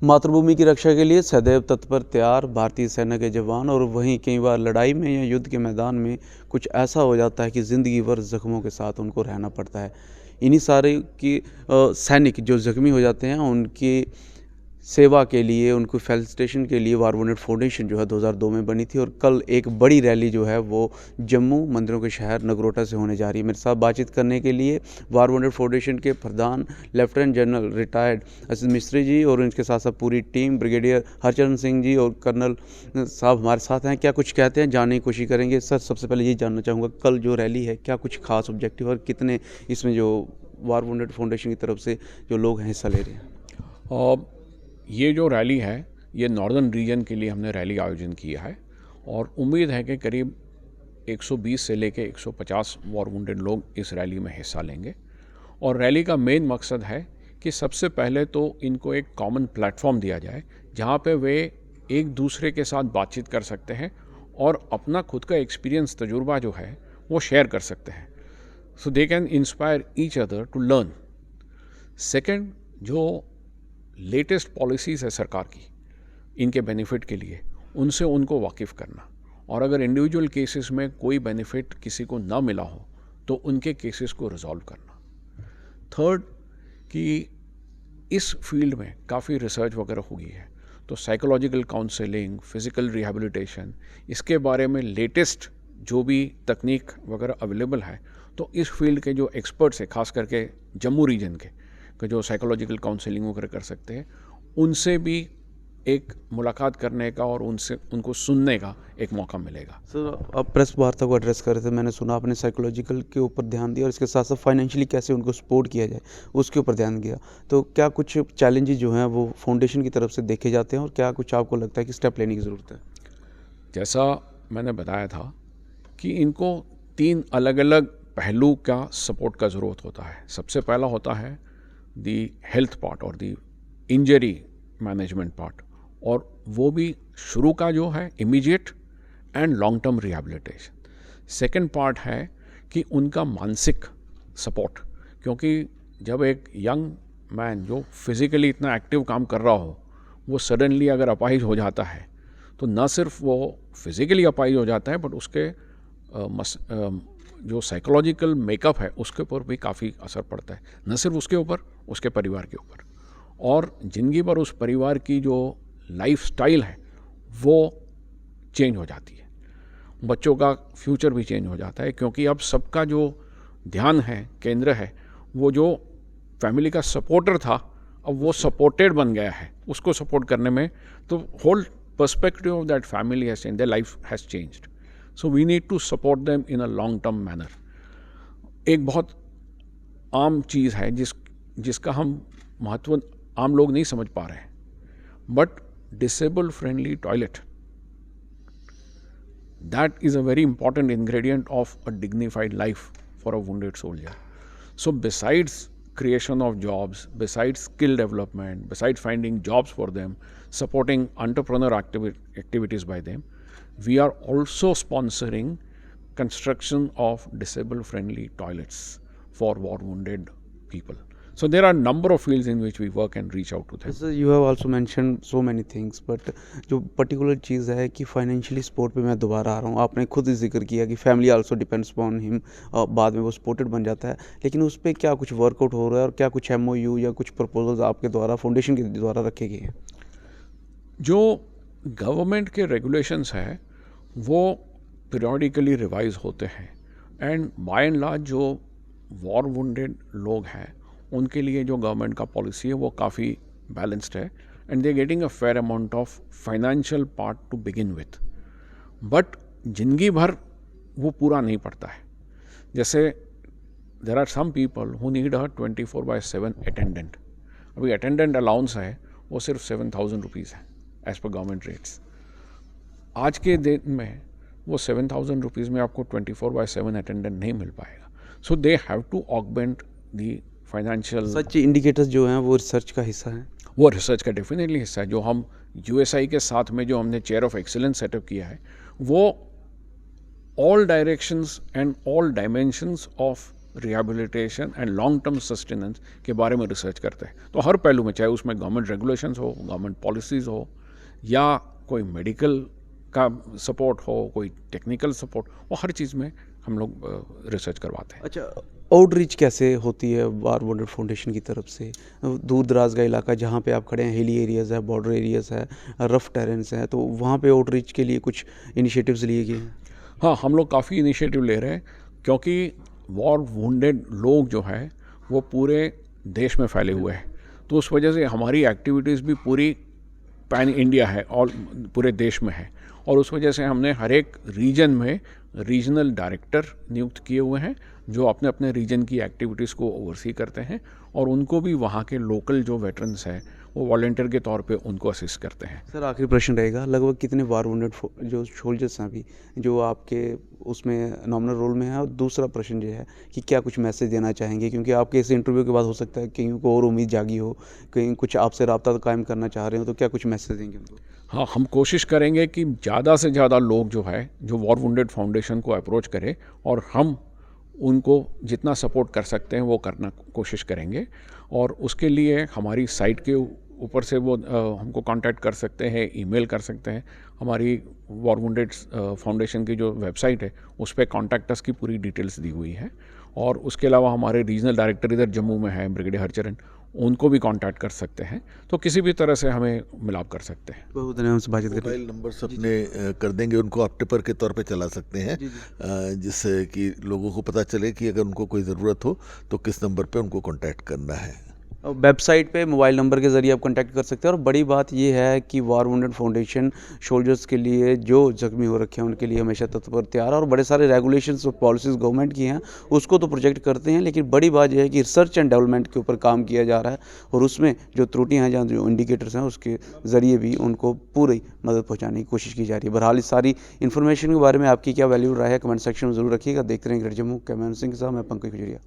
मातृभूमि की रक्षा के लिए सदैव तत्पर तैयार भारतीय सेना के जवान। और वहीं कई बार लड़ाई में या युद्ध के मैदान में कुछ ऐसा हो जाता है कि ज़िंदगी भर ज़ख्मों के साथ उनको रहना पड़ता है। इन्हीं सारे की सैनिक जो ज़ख्मी हो जाते हैं उनकी सेवा के लिए, उनको फेलिसिटेशन के लिए वार वुंडेड फाउंडेशन जो है 2002 में बनी थी। और कल एक बड़ी रैली जो है वो जम्मू मंदिरों के शहर नगरोटा से होने जा रही है। मेरे साथ बातचीत करने के लिए वार वुंडेड फाउंडेशन के प्रधान lieutenant general retired Asit Mistry जी और उनके साथ साथ पूरी टीम, ब्रिगेडियर हरचरण सिंह जी और कर्नल साहब हमारे साथ हैं। क्या कुछ कहते हैं जानने की कोशिश करेंगे। सर, सबसे पहले ये जानना चाहूँगा, कल जो रैली है क्या कुछ खास ऑब्जेक्टिव और कितने इसमें जो वार वुंडेड फाउंडेशन की तरफ से जो लोग हैं हिस्सा ले रहे हैं? ये जो रैली है ये नॉर्दर्न रीजन के लिए हमने रैली आयोजन किया है और उम्मीद है कि करीब 120 से लेके 150 वॉर वुंडेड लोग इस रैली में हिस्सा लेंगे। और रैली का मेन मकसद है कि सबसे पहले तो इनको एक कॉमन प्लेटफॉर्म दिया जाए जहाँ पे वे एक दूसरे के साथ बातचीत कर सकते हैं और अपना खुद का एक्सपीरियंस, तजुर्बा जो है वो शेयर कर सकते हैं, so they can inspire each other to learn. Second, जो लेटेस्ट पॉलिसीज़ है सरकार की इनके बेनिफिट के लिए, उनसे उनको वाकिफ़ करना, और अगर इंडिविजुअल केसेस में कोई बेनिफिट किसी को ना मिला हो तो उनके केसेस को रिजॉल्व करना। थर्ड, कि इस फील्ड में काफ़ी रिसर्च वगैरह हुई है, तो साइकोलॉजिकल काउंसलिंग, फिज़िकल रिहैबिलिटेशन, इसके बारे में लेटेस्ट जो भी तकनीक वगैरह अवेलेबल है, तो इस फील्ड के जो एक्सपर्ट्स हैं, खास करके जम्मू रीजन के जो साइकोलॉजिकल काउंसलिंग वगैरह कर सकते हैं, उनसे भी एक मुलाकात करने का और उनको सुनने का एक मौका मिलेगा। सर, आप प्रेस वार्ता को एड्रेस कर रहे थे, मैंने सुना आपने साइकोलॉजिकल के ऊपर ध्यान दिया और इसके साथ साथ फाइनेंशियली कैसे उनको सपोर्ट किया जाए उसके ऊपर ध्यान दिया। तो क्या कुछ चैलेंजेस जो हैं वो फाउंडेशन की तरफ से देखे जाते हैं और क्या कुछ आपको लगता है कि स्टेप लेने की ज़रूरत है? जैसा मैंने बताया था कि इनको 3 अलग अलग पहलू का सपोर्ट का ज़रूरत होता है। सबसे पहला होता है दी हेल्थ पार्ट और दी इंजरी मैनेजमेंट पार्ट, और वो भी शुरू का जो है immediate and long term rehabilitation. Second part है कि उनका मानसिक सपोर्ट, क्योंकि जब एक यंग मैन जो फिज़िकली इतना एक्टिव काम कर रहा हो वो सडनली अगर अपाहिज हो जाता है तो न सिर्फ वो फिज़िकली अपाहिज हो जाता है बट उसके जो साइकोलॉजिकल मेकअप है उसके ऊपर भी काफ़ी असर पड़ता है, न सिर्फ उसके ऊपर, उसके परिवार के ऊपर, और ज़िंदगी भर उस परिवार की जो लाइफ स्टाइल है वो चेंज हो जाती है। बच्चों का फ्यूचर भी चेंज हो जाता है, क्योंकि अब सबका जो ध्यान है, केंद्र है, वो जो फैमिली का सपोर्टर था अब वो सपोर्टेड बन गया है, उसको सपोर्ट करने में, तो whole perspective of that family has changed, their life has changed, so we need to support them in a long term manner. एक बहुत आम चीज़ है जिसका हम महत्व आम लोग नहीं समझ पा रहे हैं, but disable friendly toilet, that is a very important ingredient of a dignified life for a wounded soldier. So besides creation of jobs, besides skill development, besides finding jobs for them, supporting entrepreneur activities by them, we are also sponsoring construction of disabled friendly toilets for war wounded people. So there are a number of fields in which we work and reach out to them. Sir, you have also mentioned so many things, but जो particular चीज़ है कि financially support पे मैं दोबारा आ रहा हूँ। आपने खुद ही जिक्र किया कि family also depends upon him, बाद में वो सपोर्टेड बन जाता है, लेकिन उस पर क्या कुछ वर्कआउट हो रहा है और क्या कुछ MOU या कुछ प्रपोजल्स आपके द्वारा फाउंडेशन के द्वारा रखे गए हैं? जो गवर्नमेंट के रेगुलेशंस हैं वो पीरियडिकली रिवाइज होते हैं, एंड बाय एंड लार्ज जो वॉर वुंडेड लोग हैं उनके लिए जो गवर्नमेंट का पॉलिसी है वो काफ़ी बैलेंस्ड है, and they getting a fair amount of financial part to begin with, but जिंदगी भर वो पूरा नहीं पड़ता है। जैसे there are some people who need a 24/7 attendant. अभी अटेंडेंट अलाउंस है वो सिर्फ 7,000 रुपीज़ है एज पर गवर्नमेंट रेट्स। आज के दिन में वो 7,000 रुपीज़ में आपको 24/7 अटेंडेंट नहीं मिल पाएगा, so they have to augment the financial. Such indicators जो हैं वो रिसर्च का हिस्सा हैं? वो रिसर्च का डेफिनेटली हिस्सा है। जो हम USI के साथ में जो हमने चेयर ऑफ एक्सीलेंस सेटअप किया है वो all directions and all dimensions of rehabilitation and long term sustenance के बारे में रिसर्च करते हैं। तो हर पहलू में, चाहे उसमें गवर्नमेंट रेगुलेशंस हो, गवर्नमेंट पॉलिसीज़ हो, या कोई मेडिकल का सपोर्ट हो, कोई टेक्निकल सपोर्ट, वो हर चीज़ में हम लोग रिसर्च करवाते हैं। अच्छा, आउटरीच कैसे होती है वार वुंडेड फाउंडेशन की तरफ से? दूर दराज का इलाका जहाँ पे आप खड़े हैं, हिली एरियाज़ है, बॉर्डर एरियाज़ है, रफ टेरेन्स है, तो वहाँ पे आउटरीच के लिए कुछ इनिशिएटिव्स लिए गए हैं? हाँ, हम लोग काफ़ी इनिशिएटिव ले रहे हैं, क्योंकि वॉर वुंडेड लोग जो है वो पूरे देश में फैले हुए हैं। तो उस वजह से हमारी एक्टिविटीज़ भी पूरी पैन इंडिया है, और पूरे देश में है। और उस वजह से हमने हर एक रीजन में रीजनल डायरेक्टर नियुक्त किए हुए हैं, जो अपने अपने रीजन की एक्टिविटीज़ को ओवरसी करते हैं, और उनको भी वहाँ के लोकल जो वेटरन्स हैं वो वॉलंटियर के तौर पे उनको असिस्ट करते हैं। सर, आखिरी प्रश्न रहेगा, लगभग कितने वार वुंडेड जो सोल्जर्स हैं अभी जो आपके उसमें नॉमिनल रोल में हैं? और दूसरा प्रश्न ये है कि क्या कुछ मैसेज देना चाहेंगे, क्योंकि आपके इस इंटरव्यू के बाद हो सकता है कहीं को और उम्मीद जागी हो, कहीं कुछ आपसे रब्ता कायम करना चाह रहे हो, तो क्या कुछ मैसेज देंगे उनको? हाँ, हम कोशिश करेंगे कि ज़्यादा से ज़्यादा लोग जो है जो वॉर वुंडेड फाउंडेशन को अप्रोच करें, और हम उनको जितना सपोर्ट कर सकते हैं वो करना कोशिश करेंगे। और उसके लिए हमारी साइट के ऊपर से वो हमको कांटेक्ट कर सकते हैं, ईमेल कर सकते हैं। हमारी वॉर वुंडेड फाउंडेशन की जो वेबसाइट है उस पर कॉन्टैक्ट अस की पूरी डिटेल्स दी हुई है। और उसके अलावा हमारे रीजनल डायरेक्टर इधर जम्मू में है, ब्रिगेडियर हरचरण, उनको भी कांटेक्ट कर सकते हैं। तो किसी भी तरह से हमें मिलाप कर सकते हैं। बहुत धन्यवाद से बातचीत करने। मोबाइल नंबर अपने कर देंगे, उनको आप टिपर के तौर पे चला सकते हैं, जिससे कि लोगों को पता चले कि अगर उनको कोई ज़रूरत हो तो किस नंबर पे उनको कांटेक्ट करना है। वेबसाइट पे मोबाइल नंबर के ज़रिए आप कांटेक्ट कर सकते हैं। और बड़ी बात ये है कि वार वुंडेड फाउंडेशन सोल्जर्स के लिए, जो ज़ख्मी हो रखे हैं उनके लिए हमेशा तत्पर तैयार है। और बड़े सारे रेगुलेशंस और पॉलिसीज़ गवर्नमेंट की हैं, उसको तो प्रोजेक्ट करते हैं, लेकिन बड़ी बात यह है कि रिसर्च एंड डेवलपमेंट के ऊपर काम किया जा रहा है, और उसमें जो त्रुटियाँ हैं, जहाँ जो इंडिकेटर्स हैं, उसके ज़रिए भी उनको पूरी मदद पहुँचाने की कोशिश की जा रही है। बहरहाल इस सारी इन्फॉर्मेशन के बारे में आपकी क्या वैल्यू राय है, कमेंट सेक्शन में ज़रूर रखिएगा। देखते रहें ग्रेट जम्मू। कैमरामैन सिंह के साथ मैं पंकज गुजरिया।